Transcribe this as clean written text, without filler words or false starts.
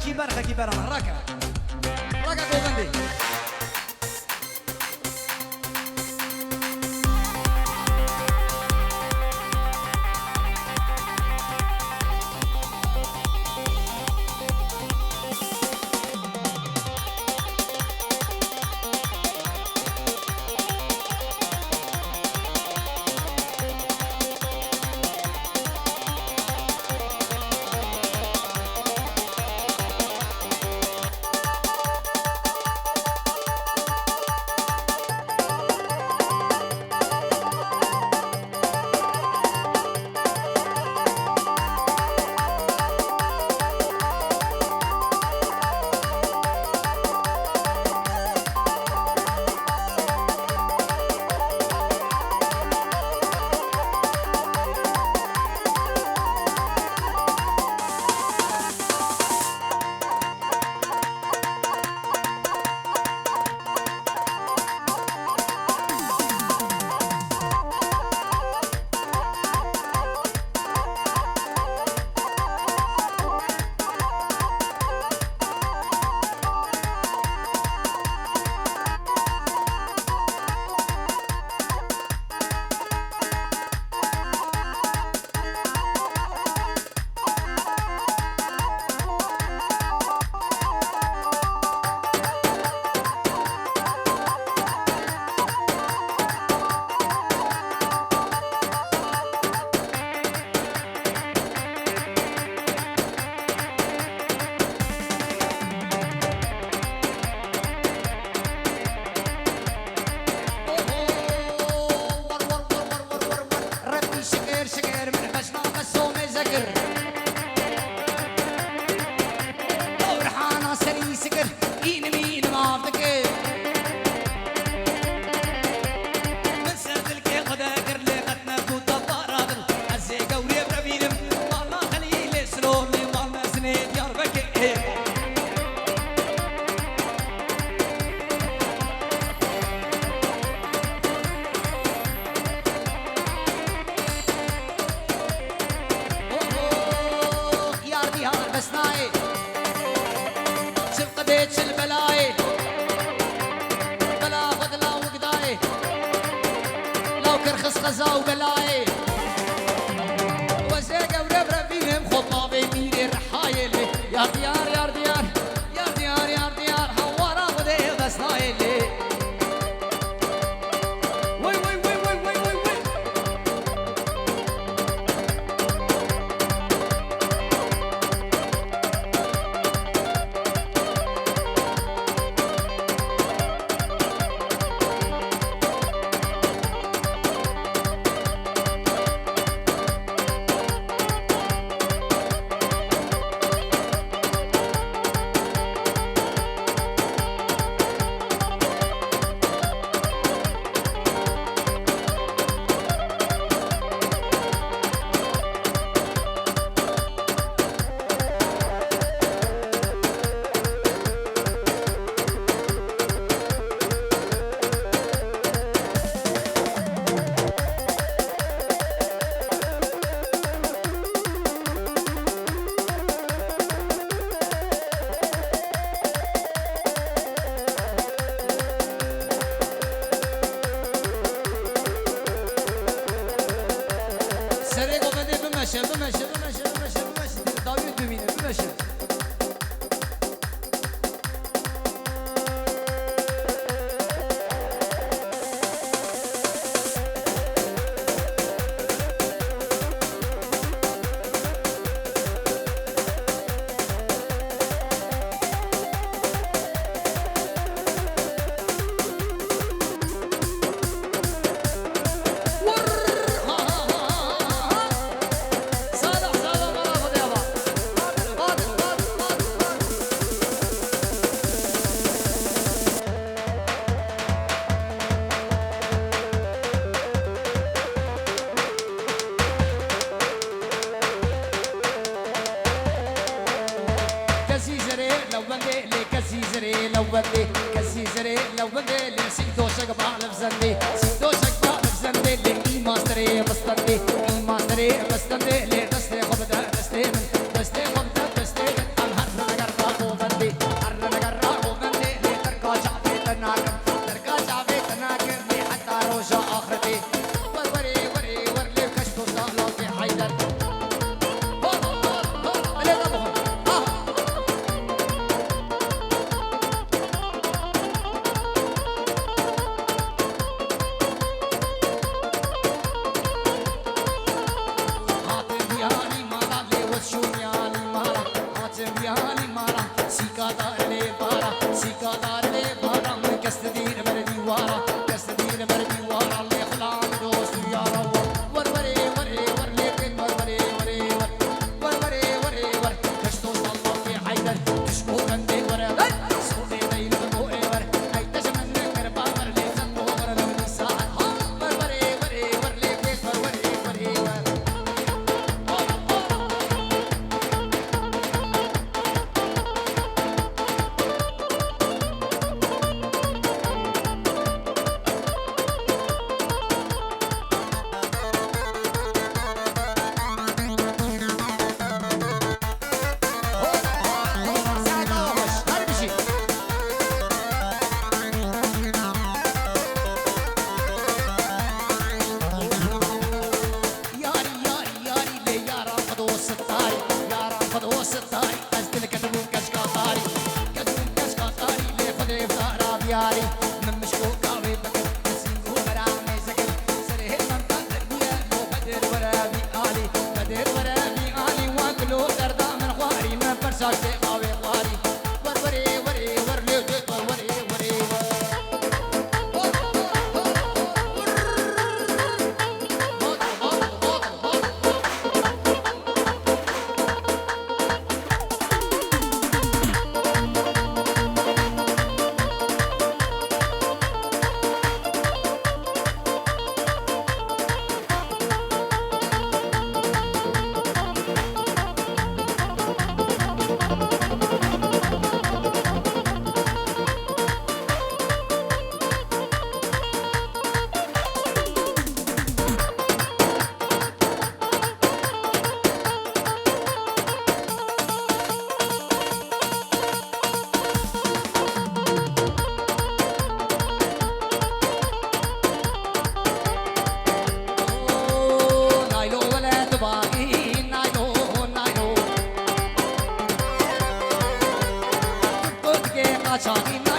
كيبر راكا قوغندي غزاو بلاي وزيقة وربرة فيهم خطابي ميري الرحايلي يا ديار يا ديار يا ديار يا ديار حوارا غدي غسنايلي وي وي وي وي وي وي وي بمشي داوود ببینه بمشي لو بدي لي سيدو شقبا لفزندي سيدو شقبا لفزندي لي اي ماستري مستندي اي ماستري مستندي لي دستي خبدا دستي من دستي خبدا دستي من الهرنا قربا ديالي مارا سيكا دار لي بارا سيكا دار لي بارا كستدير بردي وارا كستدير بردي وارا اللي خلان دوست يارا وروري وري ورلي كن وروري وري وروري وري ور كشتو الله في حيدر تشكو غندي ورا صوتي دايل بوئي ور هاي تجمن كربا ورلي زنبو ور لو ساعه وروري وري ورلي كن وروري وري ور Chani